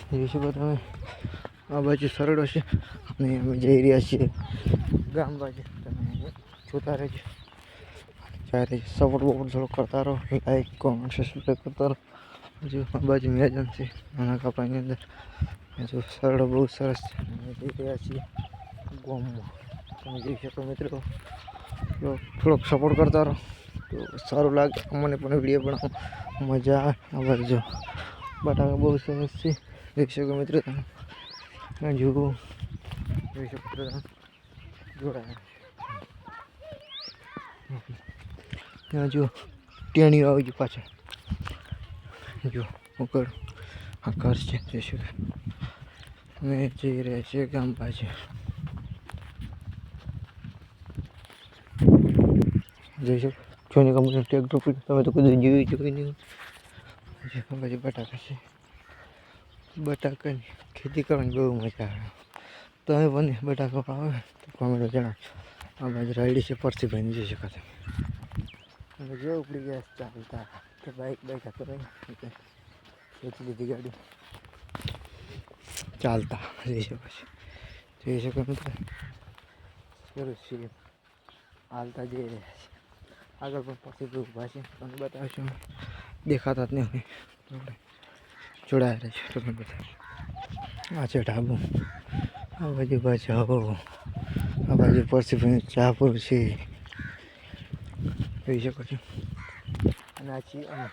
જોઈ શકો તમે આ બાજુ સરળ હશે અને અમે જઈ રહ્યા છીએ ગામ બાજુ. તમે જોતા રહેજો, જ્યારે સપોર્ટ બપોર્ટ થોડો કરતા રહો, લાઈક કોમેન્ટ સબસ્ક્રાઈબ કરતા રહો. હજુ આ બાજુ મેદાન છે નાના કપડાની અંદર. હજુ સરળ બહુ સરસ છે. અમે જઈ રહ્યા છીએ ગામમાં. તમે જોઈ શકો મિત્રો, થોડોક સપોર્ટ કરતા રહો તો સારું લાગે મને પણ વિડીયો બનાવવા મજા આવે. આ બાજુ બટાકા બહુ સરસ છે, જોઈ શકો મિત્રો તમે. હજુ જોઈ શકો મિત્રો તમે જોડાયા હજુ ટેણીઓ આવી ગયું પાછળ. જો ઉપર આ ઘર છે, જોઈ શકો. અમે જઈ રહ્યા છીએ ગામ બાજુ. જોઈ શકો જોઈને કંપની ટ્રેક્ટર પર તમે તો કદી જોઈ નહીં. પછી બટાકા છે, બટાકાની ખેતી કરવાની બહુ મજા આવે. તમે પણ બટાકા આવે તો કોમેન્ટ જણાવજો. આ બાજુ રાયડી છે પરસીભાઈની, જોઈ શકો તમે. અને જો ઉપડી ગયા ચાલતા કે બાઈક હતો ખેંચી લીધી ગાડી ચાલતા. જોઈ શકો છો, જોઈ શકો મિત્રો સરસ છે. હાલતા જઈ રહ્યા છે. આગળ પણ પરથી ઊભા છે, તમને બતાવશું. દેખાતા જ નહીં આપણે જોડાયા રહેજો તમે બધા. આ છે ઢાબુ, આ બાજુ જાઓ, આ બાજુ પરથી ચાપુર છે, જોઈ શકો છો. અને આ છીએ અમે.